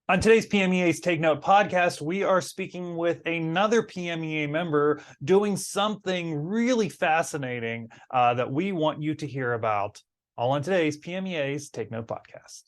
On today's PMEA's Take Note podcast, we are speaking with another PMEA member doing something really fascinating that we want you to hear about, all on today's PMEA's Take Note podcast.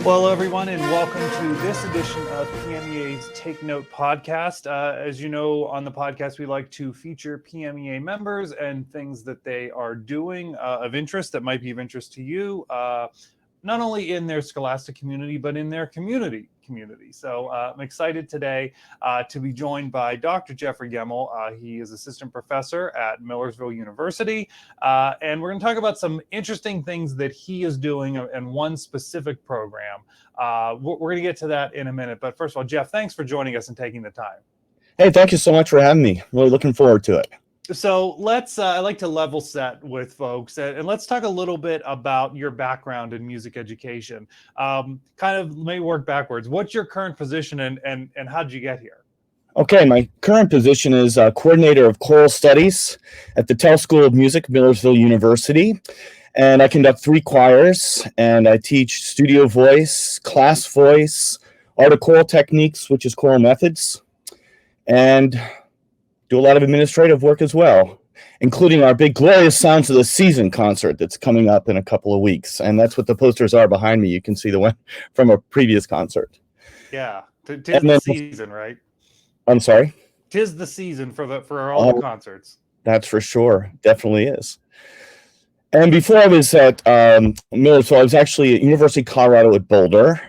Hello, everyone, and welcome to this edition of PMEA's Take Note podcast. As you know, on the podcast, we like to feature PMEA members and things that they are doing of interest that might be of interest to you, not only in their scholastic community, but in their community. So I'm excited today to be joined by Dr. Jeffrey Gemmell. He is assistant professor at Millersville University, and we're going to talk about some interesting things that he is doing in one specific program. We're going to get to that in a minute, but first of all, Jeff, thanks for joining us and taking the time. Hey, thank you so much for having me. Really looking forward to it. So let's, I like to level set with folks and let's talk a little bit about your background in music education. Kind of may work backwards. What's your current position and how did you get here? Okay, my current position is coordinator of choral studies at the Tell School of Music, Millersville University. And I conduct 3 choirs, and I teach studio voice, class voice, art of choral techniques, which is choral methods, and do a lot of administrative work as well, including our big Glorious Sounds of the Season concert that's coming up in a couple of weeks. And that's what the posters are behind me. You can see the one from a previous concert. Yeah, tis the season, right? I'm sorry? Tis the season for all the concerts. That's for sure. Definitely is. And before I was at Millersville, I was actually at University of Colorado at Boulder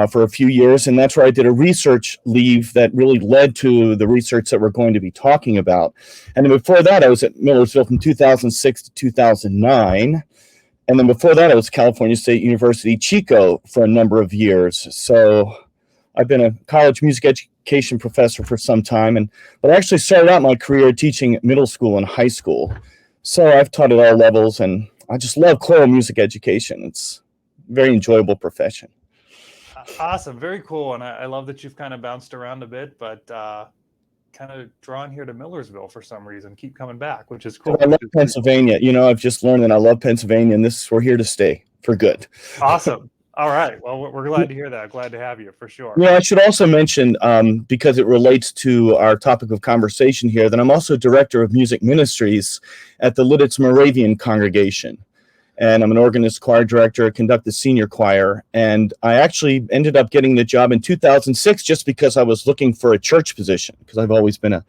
for a few years, and that's where I did a research leave that really led to the research that we're going to be talking about. And then before that, I was at Millersville from 2006 to 2009. And then before that, I was California State University, Chico, for a number of years. So I've been a college music education professor for some time, but I actually started out my career teaching middle school and high school. So I've taught at all levels, and I just love choral music education. It's a very enjoyable profession. Awesome. Very cool. And I love that you've kind of bounced around a bit, but kind of drawn here to Millersville for some reason, keep coming back, which is cool. I love Pennsylvania. You know, I've just learned that I love Pennsylvania, and we're here to stay for good. Awesome. All right. Well, we're glad to hear that. Glad to have you for sure. Yeah, I should also mention, because it relates to our topic of conversation here, that I'm also director of music ministries at the Lititz Moravian Congregation. And I'm an organist, choir director, I conduct the senior choir. And I actually ended up getting the job in 2006 just because I was looking for a church position, because I've always been a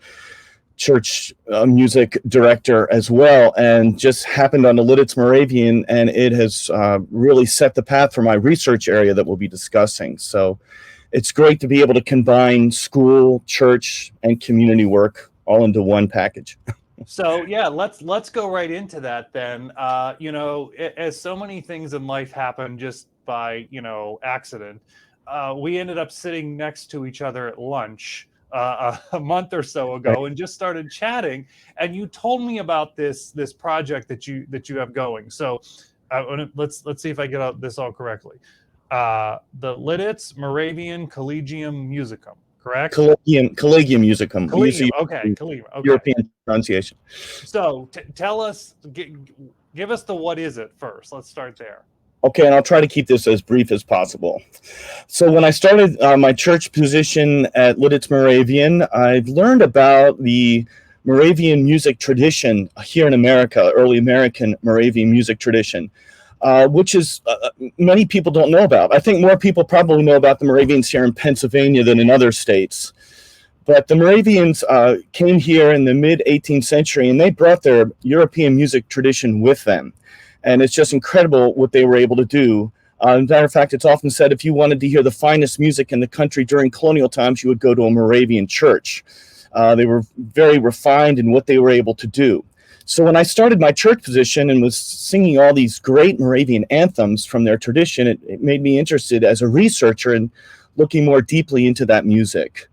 church music director as well, and just happened on the Lititz Moravian, and it has really set the path for my research area that we'll be discussing. So it's great to be able to combine school, church, and community work all into one package. So yeah, let's go right into that then. You know, as so many things in life happen just by, accident, we ended up sitting next to each other at lunch a month or so ago and just started chatting, and you told me about this project that you have going. So let's see if I get this all correctly. The Lititz Moravian Collegium Musicum, correct? Collegium Musicum. Collegium. Okay, Collegium. Okay. European pronunciation. So tell us, give us the what is it first. Let's start there. Okay, and I'll try to keep this as brief as possible. So when I started my church position at Lititz Moravian, I've learned about the Moravian music tradition here in America, early American Moravian music tradition, which is many people don't know about. I think more people probably know about the Moravians here in Pennsylvania than in other states. But the Moravians came here in the mid-18th century, and they brought their European music tradition with them. And it's just incredible what they were able to do. As a matter of fact, it's often said if you wanted to hear the finest music in the country during colonial times, you would go to a Moravian church. They were very refined in what they were able to do. So when I started my church position and was singing all these great Moravian anthems from their tradition, it made me interested as a researcher in looking more deeply into that music.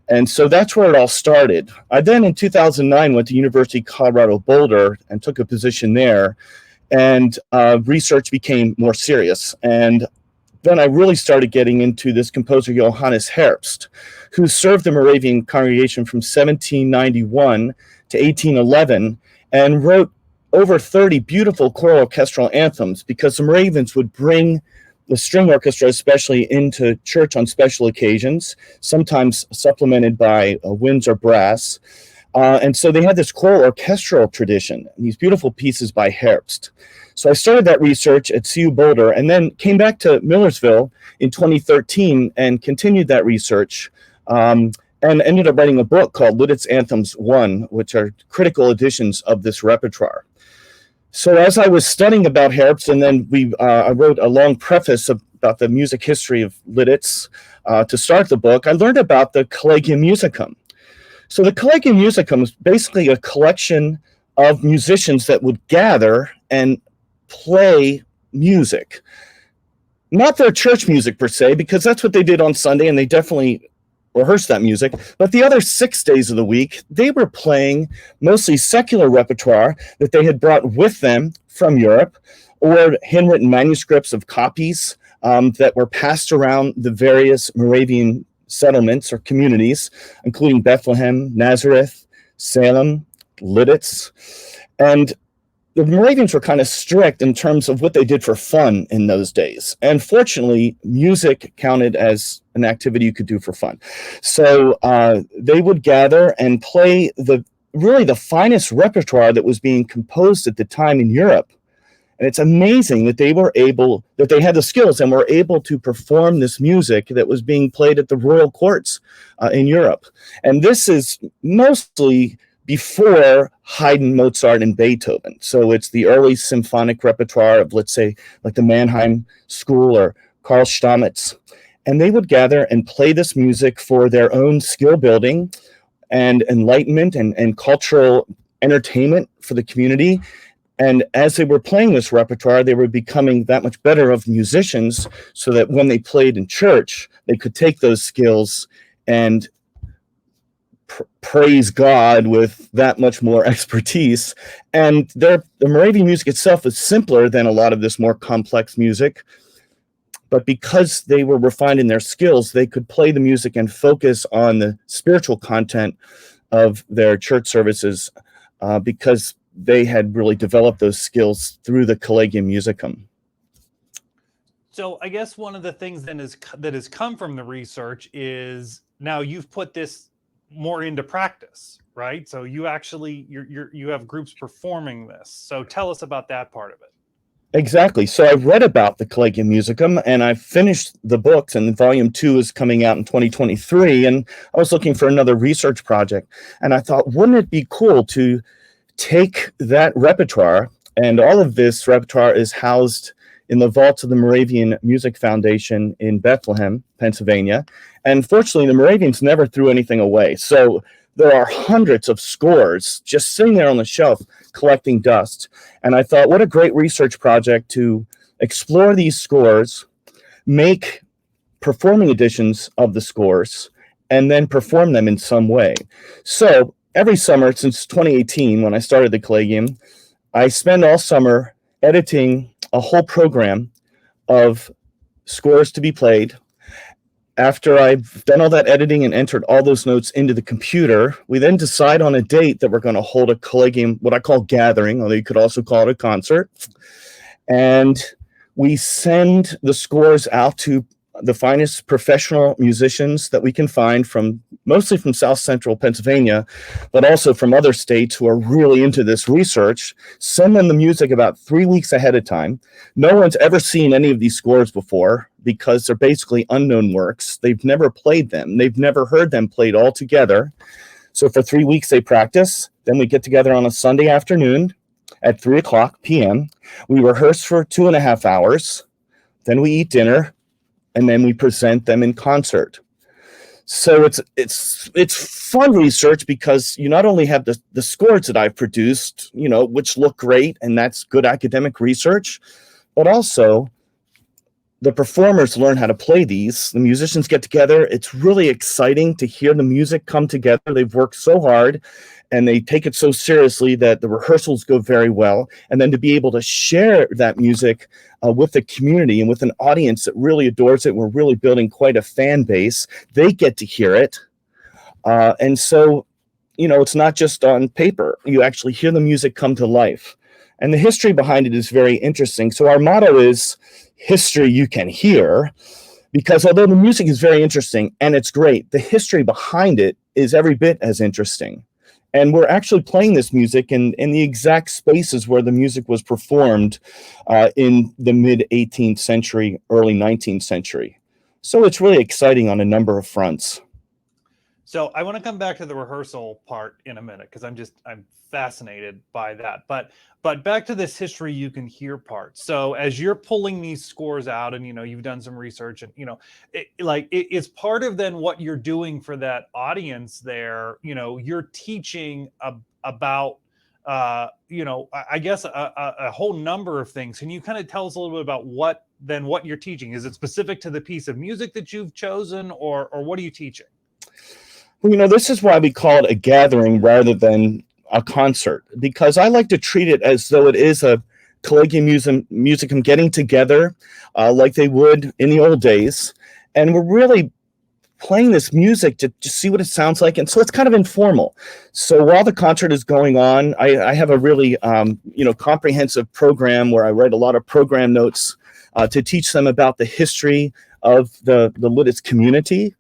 And so that's where it all started. I then, in 2009, went to University of Colorado Boulder and took a position there. And research became more serious. And then I really started getting into this composer Johannes Herbst, who served the Moravian congregation from 1791 to 1811 and wrote over 30 beautiful choral orchestral anthems, because the Moravians would bring the string orchestra especially into church on special occasions, sometimes supplemented by winds or brass. And so they had this choral orchestral tradition, these beautiful pieces by Herbst. So I started that research at CU Boulder and then came back to Millersville in 2013 and continued that research, and ended up writing a book called Lititz Anthems 1, which are critical editions of this repertoire. So as I was studying about Herbst, and then I wrote a long preface about the music history of Lititz to start the book, I learned about the Collegium Musicum. So the Collegium Musicum is basically a collection of musicians that would gather and play music. Not their church music per se, because that's what they did on Sunday, and they definitely rehearsed that music. But the other 6 days of the week, they were playing mostly secular repertoire that they had brought with them from Europe, or handwritten manuscripts of copies that were passed around the various Moravian settlements or communities, including Bethlehem, Nazareth, Salem, Lititz. And the Moravians were kind of strict in terms of what they did for fun in those days. And fortunately, music counted as an activity you could do for fun. So they would gather and play really the finest repertoire that was being composed at the time in Europe. And it's amazing that they had the skills and were able to perform this music that was being played at the royal courts in Europe. And this is mostly before Haydn, Mozart, and Beethoven. So it's the early symphonic repertoire of, let's say, like the Mannheim School or Karl Stamitz. And they would gather and play this music for their own skill building and enlightenment and cultural entertainment for the community. And as they were playing this repertoire, they were becoming that much better of musicians, so that when they played in church, they could take those skills and praise God with that much more expertise. And the Moravian music itself is simpler than a lot of this more complex music. But because they were refined in their skills, they could play the music and focus on the spiritual content of their church services, because they had really developed those skills through the Collegium Musicum. So I guess one of the things then that has come from the research is now you've put this more into practice, right? So you actually you have groups performing this. So tell us about that part of it. Exactly. So I read about the Collegium Musicum and I finished the books, and volume 2 is coming out in 2023. And I was looking for another research project, and I thought, wouldn't it be cool to take that repertoire, and all of this repertoire is housed in the vaults of the Moravian Music Foundation in Bethlehem, Pennsylvania. And fortunately, the Moravians never threw anything away. So there are hundreds of scores just sitting there on the shelf collecting dust. And I thought, what a great research project to explore these scores, make performing editions of the scores, and then perform them in some way. So every summer since 2018, when I started the Collegium, I spend all summer editing a whole program of scores to be played. After I've done all that editing and entered all those notes into the computer, we then decide on a date that we're going to hold a Collegium, what I call gathering, although you could also call it a concert. And we send the scores out to the finest professional musicians that we can find, mostly from South Central Pennsylvania, but also from other states who are really into this research. Send them the music about 3 weeks ahead of time. No one's ever seen any of these scores before because they're basically unknown works. They've never played them. They've never heard them played all together. So for 3 weeks they practice. Then we get together on a Sunday afternoon at 3:00 p.m. We rehearse for 2.5 hours. Then we eat dinner, and then we present them in concert. So it's fun research because you not only have the scores that I've produced, which look great, and that's good academic research, but also the performers learn how to play these. The musicians get together. It's really exciting to hear the music come together. They've worked so hard and they take it so seriously that the rehearsals go very well. And then to be able to share that music with the community and with an audience that really adores it, we're really building quite a fan base. They get to hear it. And so, it's not just on paper. You actually hear the music come to life. And the history behind it is very interesting. So our motto is history you can hear, because although the music is very interesting and it's great, the history behind it is every bit as interesting. And we're actually playing this music in the exact spaces where the music was performed in the mid 18th century, early 19th century. So it's really exciting on a number of fronts. So I want to come back to the rehearsal part in a minute, because I'm fascinated by that. But back to this history you can hear part. So as you're pulling these scores out, and you've done some research, and it's part of then what you're doing for that audience there. You're teaching about I guess a whole number of things. Can you kind of tell us a little bit about what you're teaching? Is it specific to the piece of music that you've chosen, or what are you teaching? Well, this is why we call it a gathering rather than a concert, because I like to treat it as though it is a Collegium Musicum getting together like they would in the old days. And we're really playing this music to see what it sounds like. And so it's kind of informal. So while the concert is going on, I have a really, comprehensive program where I write a lot of program notes to teach them about the history of the Lititz community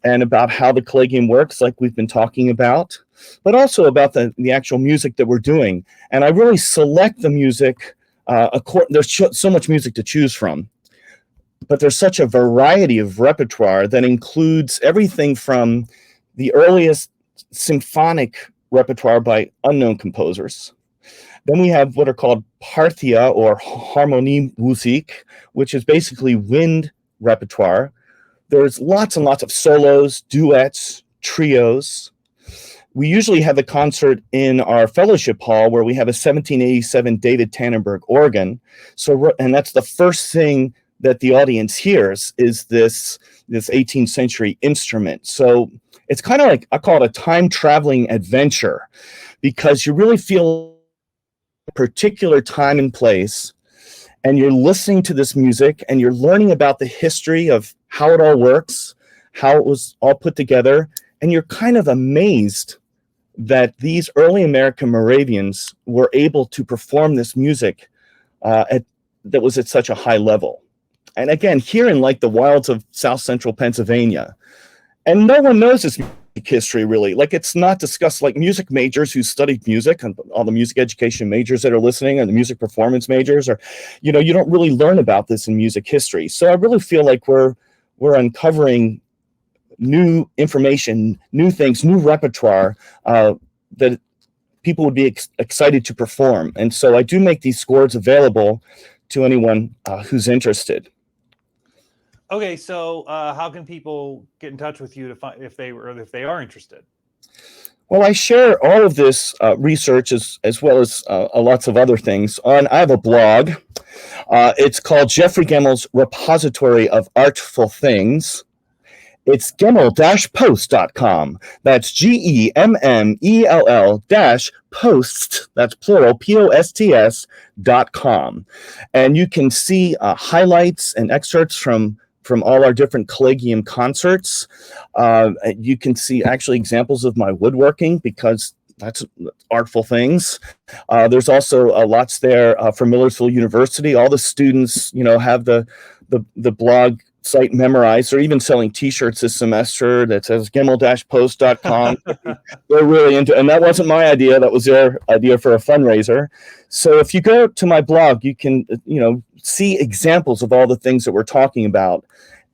and about how the Collegium works, like we've been talking about, but also about the actual music that we're doing. And I really select the music. There's so much music to choose from, but there's such a variety of repertoire that includes everything from the earliest symphonic repertoire by unknown composers. Then we have what are called Parthia or Harmoniemusik, which is basically wind repertoire. There's lots and lots of solos, duets, trios. We usually have the concert in our fellowship hall where we have a 1787 David Tannenberg organ. And that's the first thing that the audience hears is this 18th century instrument. So it's kind of like, I call it a time traveling adventure, because you really feel a particular time and place, and you're listening to this music and you're learning about the history of how it all works, how it was all put together. And you're kind of amazed that these early American Moravians were able to perform this music that was at such a high level. And again, here in like the wilds of South Central Pennsylvania. And no one knows this music history really. Like, it's not discussed. Like music majors who studied music, and all the music education majors that are listening, and the music performance majors, or, you don't really learn about this in music history. So I really feel like we're uncovering new information, new things, new repertoire that people would be excited to perform. And so I do make these scores available to anyone who's interested. Okay, so how can people get in touch with you to find if they are interested? Well, I share all of this research as well as lots of other things I have a blog. It's called Jeffrey Gemmell's Repository of Artful Things. It's gemmell-post.com. That's GEMMELL-post, that's plural, POSTS.com. And you can see highlights and excerpts from all our different Collegium concerts. You can see actually examples of my woodworking, because that's artful things. There's also lots there from Millersville University. All the students, have the blog site memorized. They're even selling t-shirts this semester that says gemmell-post.com. They're really into, and that wasn't my idea. That was their idea for a fundraiser. So if you go to my blog, you can, see examples of all the things that we're talking about.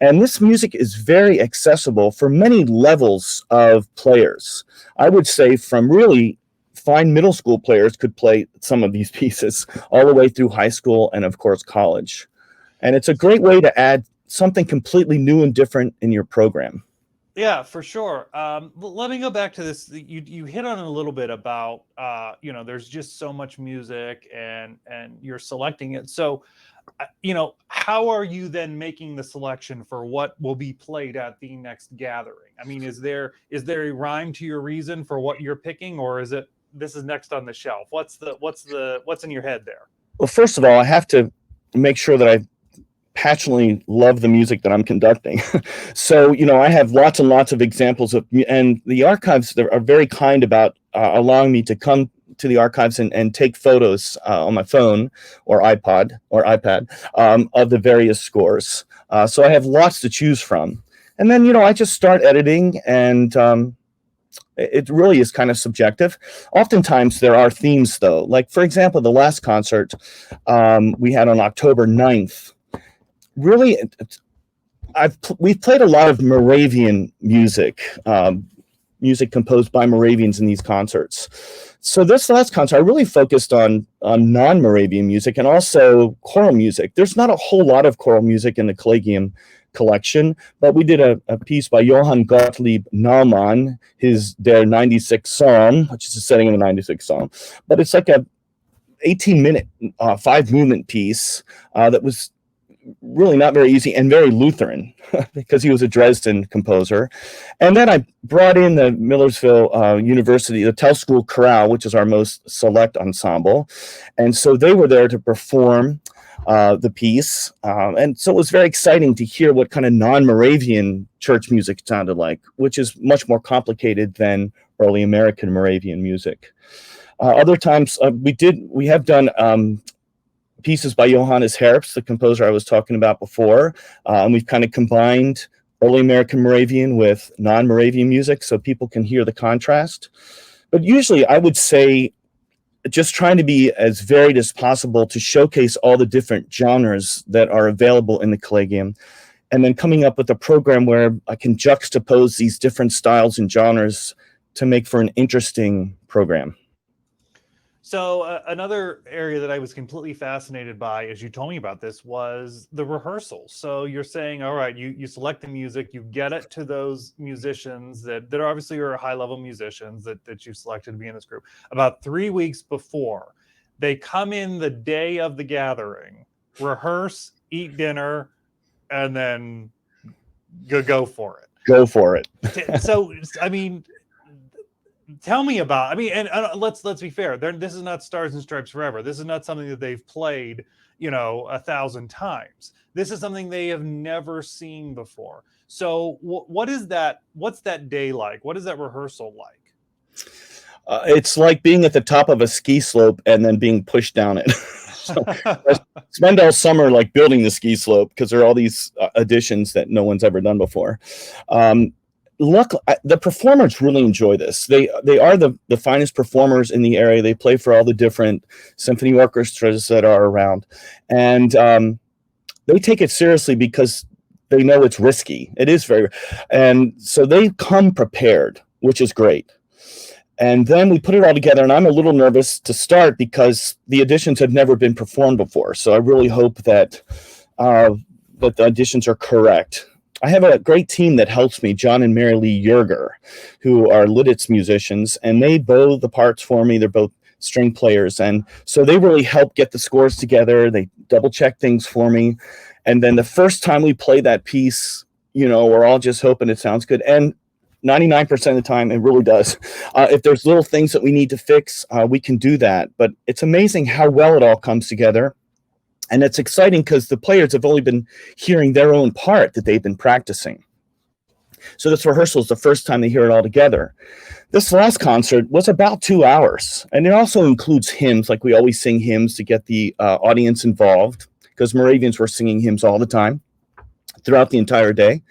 And this music is very accessible for many levels of players. I would say from really fine middle school players could play some of these pieces all the way through high school and of course college. And it's a great way to add something completely new and different in your program. Yeah, for sure. Let me go back to this. You hit on a little bit about, there's just so much music and you're selecting it. So how are you then making the selection for what will be played at the next gathering? I mean, is there a rhyme to your reason for what you're picking, or is it this is next on the shelf? What's in your head there? Well, first of all, I have to make sure that I passionately love the music that I'm conducting. So, I have lots and lots of examples and the archives are very kind about allowing me to come to the archives and take photos on my phone or iPad of the various scores. So I have lots to choose from. And then, I just start editing, and it really is kind of subjective. Oftentimes there are themes, though. Like, for example, the last concert we had on October 9th. Really, we've played a lot of Moravian music, music composed by Moravians in these concerts. So this last concert, I really focused on non-Moravian music and also choral music. There's not a whole lot of choral music in the Collegium collection, but we did a piece by Johann Gottlieb Naumann, their 96th Psalm, which is a setting of the 96th Psalm. But it's like a 18-minute 5-movement piece that was really not very easy and very Lutheran because he was a Dresden composer. And then I brought in the Millersville University, the Tell School Chorale, which is our most select ensemble. And so they were there to perform the piece. And so it was very exciting to hear what kind of non-Moravian church music sounded like, which is much more complicated than early American Moravian music. Other times we have done pieces by Johannes Herbst, the composer I was talking about before. And we've kind of combined early American Moravian with non-Moravian music so people can hear the contrast. But usually I would say just trying to be as varied as possible to showcase all the different genres that are available in the Collegium, and then coming up with a program where I can juxtapose these different styles and genres to make for an interesting program. So another area that I was completely fascinated by, as you told me about this, was the rehearsals. So you're saying, all right, you select the music, you get it to those musicians that obviously are high-level musicians that you selected to be in this group. About 3 weeks before, they come in the day of the gathering, rehearse, eat dinner, and then go for it. Go for it. So, I mean, tell me about, and let's be fair. This is not Stars and Stripes Forever. This is not something that they've played, 1,000 times. This is something they have never seen before. So what is that? What's that day like? What is that rehearsal like? It's like being at the top of a ski slope and then being pushed down it. So I spend all summer like building the ski slope because there are all these additions that no one's ever done before. Look, the performers really enjoy this. They are the finest performers in the area. They play for all the different symphony orchestras that are around. And they take it seriously because they know it's risky. It is and so they come prepared, which is great. And then we put it all together, and I'm a little nervous to start because the auditions have never been performed before. So I really hope that the auditions are correct. I have a great team that helps me, John and Mary Lee Yerger, who are Lititz musicians, and they bow the parts for me. They're both string players. And so they really help get the scores together. They double check things for me. And then the first time we play that piece, we're all just hoping it sounds good. And 99% of the time, it really does. If there's little things that we need to fix, we can do that. But it's amazing how well it all comes together. And it's exciting because the players have only been hearing their own part that they've been practicing. So this rehearsal is the first time they hear it all together. This last concert was about 2 hours. And it also includes hymns, like we always sing hymns to get the audience involved, because Moravians were singing hymns all the time throughout the entire day,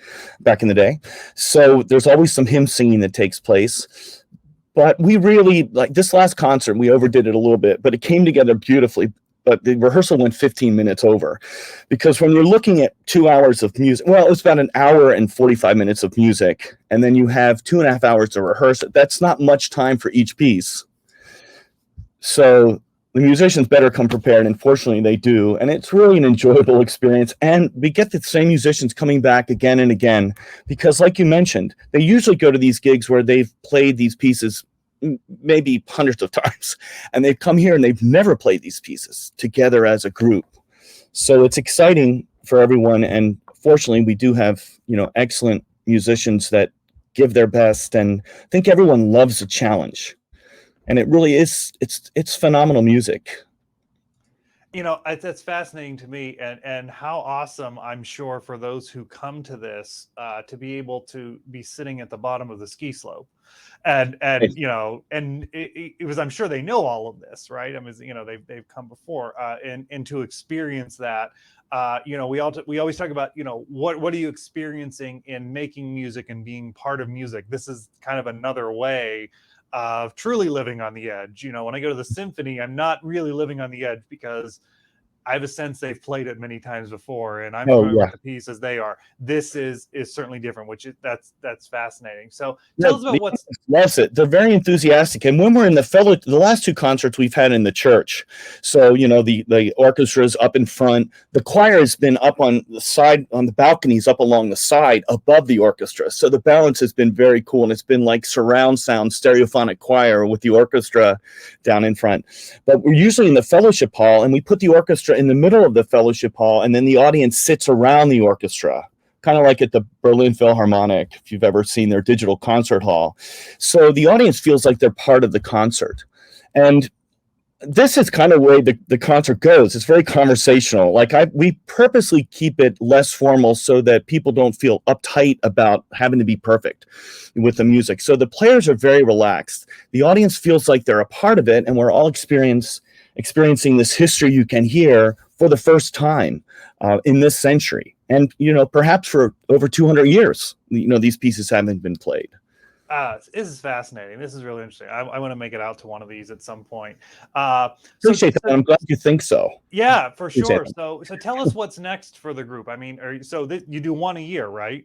back in the day. So there's always some hymn singing that takes place. But we really, like this last concert, we overdid it a little bit, but it came together beautifully. But the rehearsal went 15 minutes over, because when you're looking at 2 hours of music, well, it was about an hour and 45 minutes of music, and then you have 2.5 hours to rehearse it. That's not much time for each piece. So the musicians better come prepared, and fortunately they do. And it's really an enjoyable experience. And we get the same musicians coming back again and again, because like you mentioned, they usually go to these gigs where they've played these pieces maybe hundreds of times, and they've come here and they've never played these pieces together as a group. So it's exciting for everyone. And fortunately, we do have, excellent musicians that give their best. And I think everyone loves a challenge. And it really is, it's phenomenal music. That's fascinating to me, and how awesome, I'm sure, for those who come to this to be able to be sitting at the bottom of the ski slope, and it was, I'm sure they know all of this, right? I mean, they've come before, and to experience that. We always talk about, what are you experiencing in making music and being part of music. This is kind of another way of truly living on the edge. When I go to the symphony, I'm not really living on the edge because I have a sense they've played it many times before, and I'm familiar with the piece as they are. This is certainly different, which that's fascinating. So tell us about what's loves it. They're very enthusiastic, and when we're in the last two concerts we've had in the church, so the orchestra is up in front, the choir has been up on the side, on the balconies up along the side above the orchestra. So the balance has been very cool, and it's been like surround sound stereophonic choir with the orchestra down in front. But we're usually in the fellowship hall, and we put the orchestra in the middle of the fellowship hall, and then the audience sits around the orchestra, kind of like at the Berlin Philharmonic, if you've ever seen their digital concert hall. So the audience feels like they're part of the concert. And this is kind of where the concert goes. It's very conversational. We purposely keep it less formal so that people don't feel uptight about having to be perfect with the music. So the players are very relaxed. The audience feels like they're a part of it, and we're all experiencing this history you can hear for the first time in this century. And, perhaps for over 200 years, these pieces haven't been played. This is fascinating. This is really interesting. I want to make it out to one of these at some point. Appreciate that. I'm glad you think so. Yeah, for sure. So tell us what's next for the group. I mean, you do one a year, right?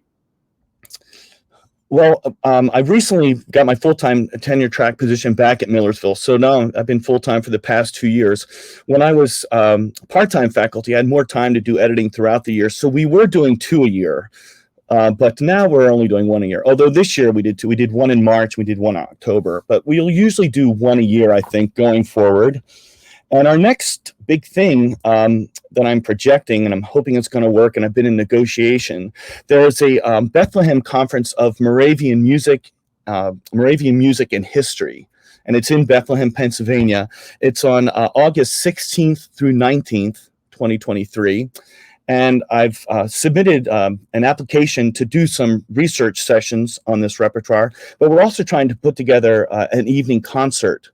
Well, I've recently got my full-time tenure track position back at Millersville. So now I've been full-time for the past 2 years. When I was part-time faculty, I had more time to do editing throughout the year. So we were doing 2 a year. But now we're only doing 1 a year. Although this year we did 2. We did 1 in March, we did 1 in October. But we'll usually do 1 a year, I think, going forward. And our next big thing that I'm projecting, and I'm hoping it's going to work, and I've been in negotiation, there's a Bethlehem Conference of Moravian Music and History. And it's in Bethlehem, Pennsylvania. It's on August 16th through 19th, 2023. And I've submitted an application to do some research sessions on this repertoire, but we're also trying to put together an evening concert,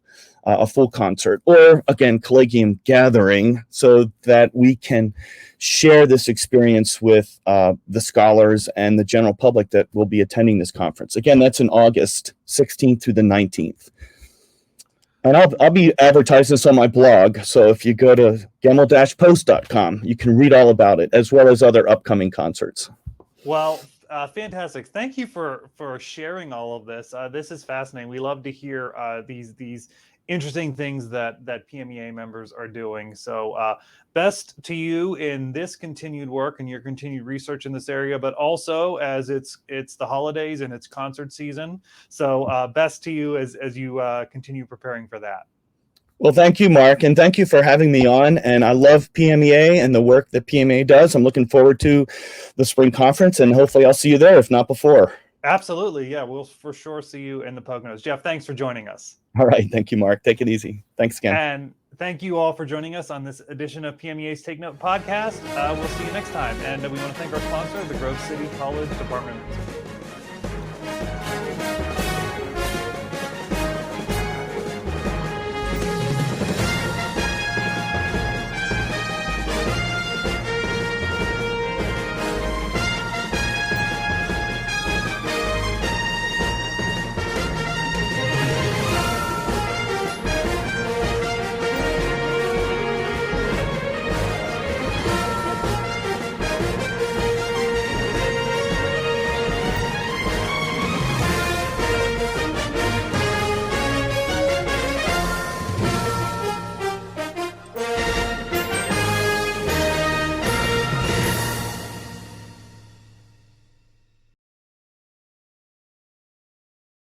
a full concert, or again, collegium gathering, so that we can share this experience with the scholars and the general public that will be attending this conference. Again, that's in August 16th through the 19th. And I'll be advertising this on my blog. So if you go to gemmell-post.com, you can read all about it, as well as other upcoming concerts. Well, fantastic. Thank you for sharing all of this. This is fascinating. We love to hear these interesting things that PMEA members are doing. So best to you in this continued work and your continued research in this area, but also as it's the holidays and it's concert season. So best to you as you continue preparing for that. Well, thank you, Mark, and thank you for having me on. And I love PMEA and the work that PMEA does. I'm looking forward to the spring conference, and hopefully I'll see you there, if not before. Absolutely. Yeah, we'll for sure see you in the Poconos. Jeff, thanks for joining us. All right. Thank you, Mark. Take it easy. Thanks again. And thank you all for joining us on this edition of PMEA's Take Note podcast. We'll see you next time. And we want to thank our sponsor, the Grove City College Department of